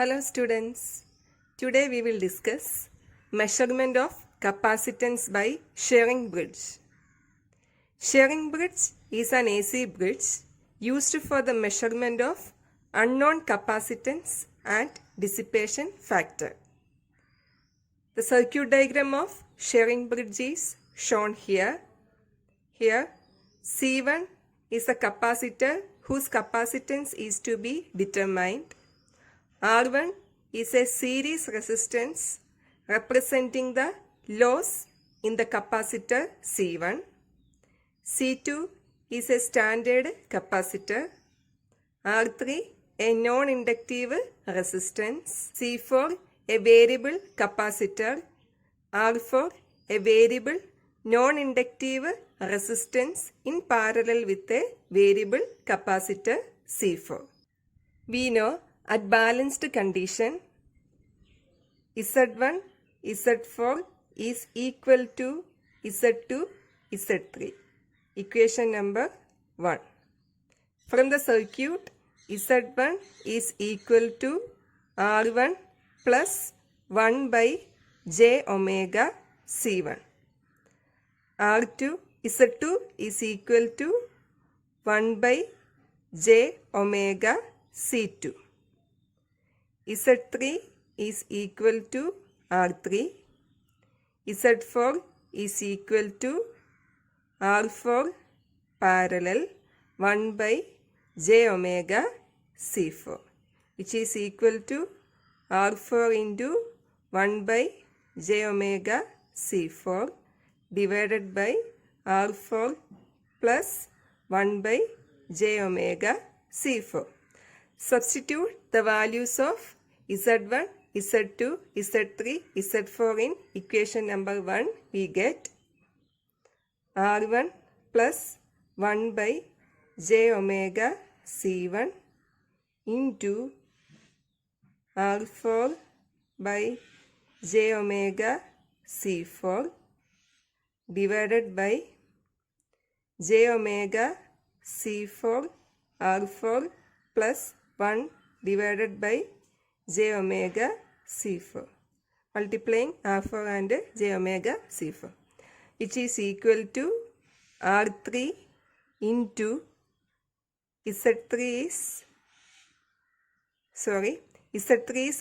Hello students, today we will discuss measurement of capacitance by shearing bridge. Shearing bridge is an AC bridge used for the measurement of unknown capacitance and dissipation factor. The circuit diagram of shearing bridge is shown here. Here C1 is a capacitor whose capacitance is to be determined. R1 is a series resistance representing the loss in the capacitor C1. C2 is a standard capacitor. R3 a non-inductive resistance. C4 a variable capacitor. R4 a variable non-inductive resistance in parallel with a variable capacitor C4. We know at balanced condition, Z1, Z4 is equal to Z2, Z3. Equation number 1. From the circuit, Z1 is equal to R1 plus 1 by j omega C1. R2, Z2 is equal to 1 by j omega C2. Z3 is equal to R3. Z4 is equal to R4 parallel 1 by j omega C4, which is equal to R4 into 1 by j omega C4 divided by R4 plus 1 by j omega C4. Substitute the values of Z1, Z2, Z3, Z4 in equation number 1. We get R1 plus 1 by j omega C1 into R4 by j omega C4 divided by j omega C4 R4 plus 1 divided by j omega C4, multiplying R4 and j omega C4, which is equal to R3 into Z3 is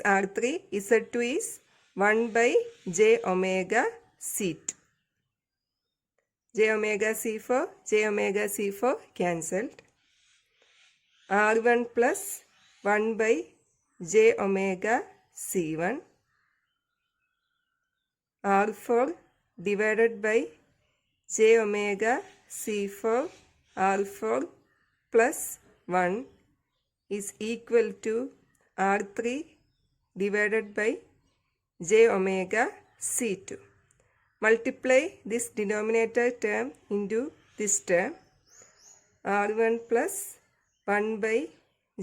R3, Z2 is 1 by j omega C2. J omega C4 cancelled. R1 plus 1 by j omega C1. R4 divided by j omega C4 R4 plus 1 is equal to R3 divided by j omega C2. Multiply this denominator term into this term. R1 plus 1 by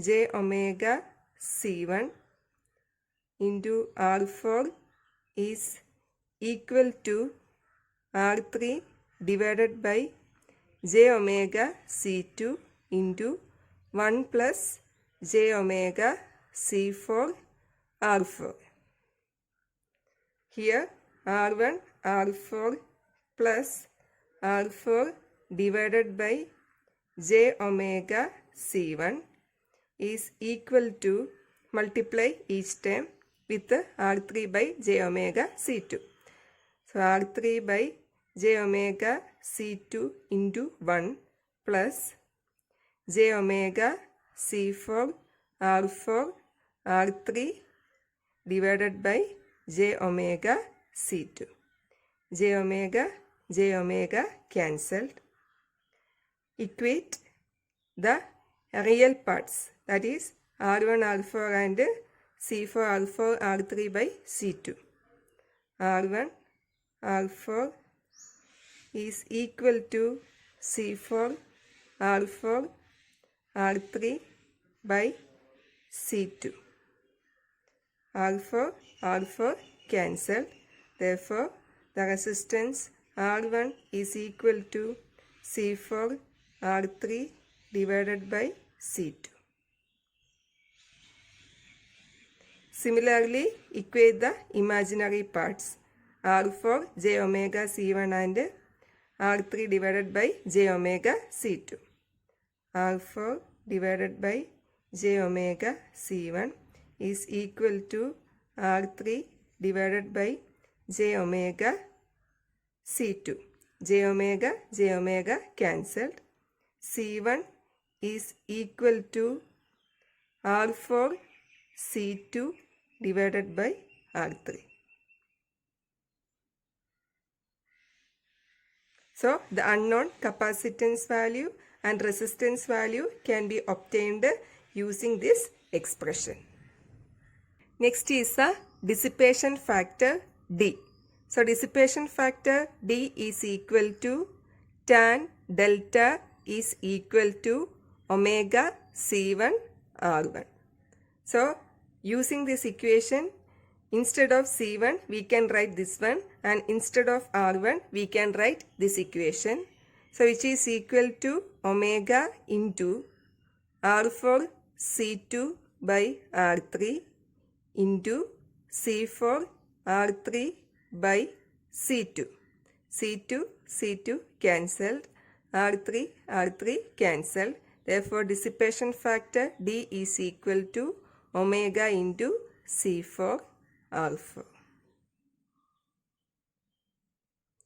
j omega C1 into R4 is equal to R3 divided by j omega C2 into 1 plus j omega C4 R4. Here R1 R4 plus R4 divided by j omega C1 is equal to, multiply each term with R3 by j omega C2. So R3 by j omega C2 into 1 plus j omega C4 R4 R3 divided by j omega C2. J omega cancelled. Equate the real parts, that is R1 R4 and C4 R4 R3 by C2. R1 R4 is equal to C4 R4 R3 by C2. R4 cancelled. Therefore, the resistance R1 is equal to C4 R3 divided by C2. Similarly, equate the imaginary parts R4 j omega C1 and R3 divided by j omega C2. R4 divided by j omega C1 is equal to R3 divided by j omega C2. J omega cancelled. C1 is equal to R4 C2 divided by R3. So the unknown capacitance value and resistance value can be obtained using this expression. Next is the dissipation factor D. So dissipation factor D is equal to tan delta is equal to omega C1 R1. So using this equation, instead of C1 we can write this one, and instead of R1 we can write this equation. So which is equal to omega into R4 C2 by R3 into C4 R3 by C2. C2 cancelled. R3 cancelled. Therefore dissipation factor D is equal to omega into C4 R4.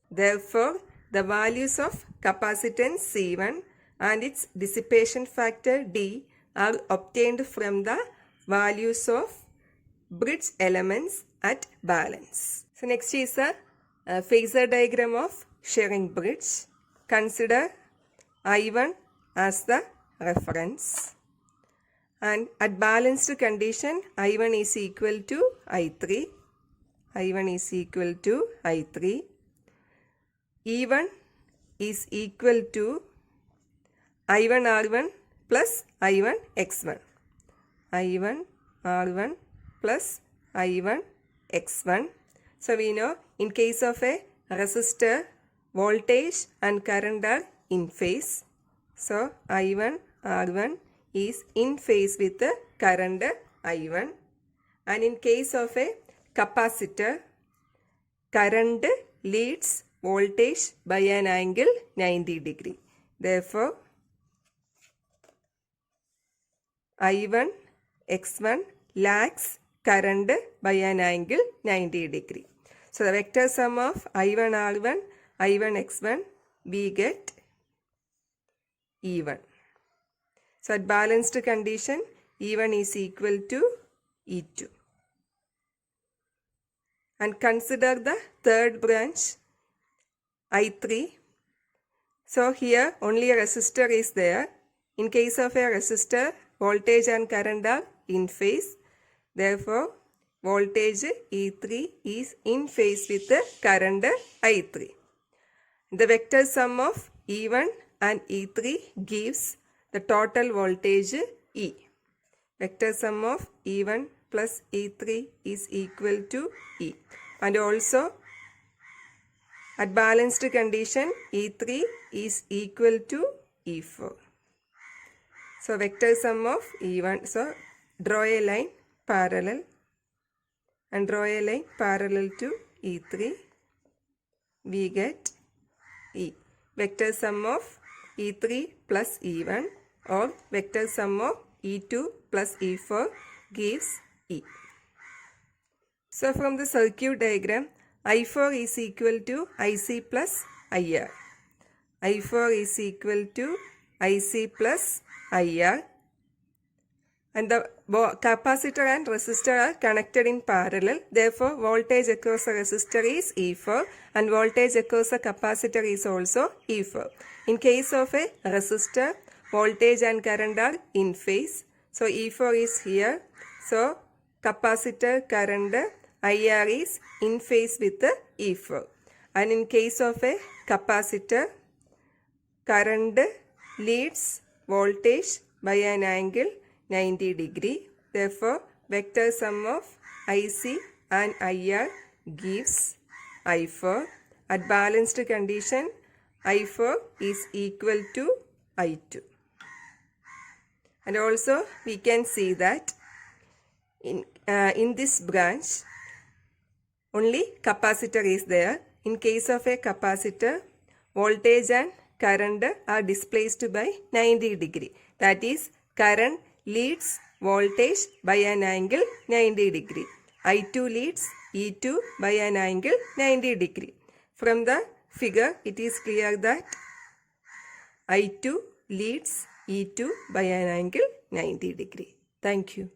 Therefore, the values of capacitance C1 and its dissipation factor D are obtained from the values of bridge elements at balance. So next is a phasor diagram of sharing bridge. Consider I1 as the reference, and at balanced condition I1 is equal to I3. E1 is equal to I1 R1 plus I1 X1. I1 R1 plus I1 X1. So we know in case of a resistor, voltage and current are in phase. So I1 R1 is in phase with the current I1, and in case of a capacitor, current leads voltage by an angle 90 degree. Therefore I1 X1 lags current by an angle 90 degree. So the vector sum of I1 R1, I1 X1, we get E1. So at balanced condition, E1 is equal to E2. And consider the third branch, I3. So here only a resistor is there. In case of a resistor, voltage and current are in phase. Therefore, voltage E3 is in phase with the current I3. The vector sum of E1 and E3 gives the total voltage E. Vector sum of E1 plus E3 is equal to E. And also at balanced condition E3 is equal to E4. So vector sum of E1. So draw a line parallel and draw a line parallel to E3. We get E. Vector sum of E3 plus E1 or vector sum of E2 plus E4 gives E. So from the circuit diagram, I4 is equal to IC plus IR. I4 is equal to IC plus IR. And the capacitor and resistor are connected in parallel. Therefore, voltage across the resistor is E4 and voltage across the capacitor is also E4. In case of a resistor, voltage and current are in phase. So E4 is here. So capacitor current IR is in phase with the E4. And in case of a capacitor, current leads voltage by an angle 90 degree. Therefore, vector sum of IC and IR gives I4. At balanced condition, I4 is equal to I2. And also we can see that in this branch, only capacitor is there. In case of a capacitor, voltage and current are displaced by 90 degree. That is, current leads voltage by an angle 90 degree. I2 leads E2 by an angle 90 degree. From the figure, it is clear that I2 leads E2 by an angle 90 degree. Thank you.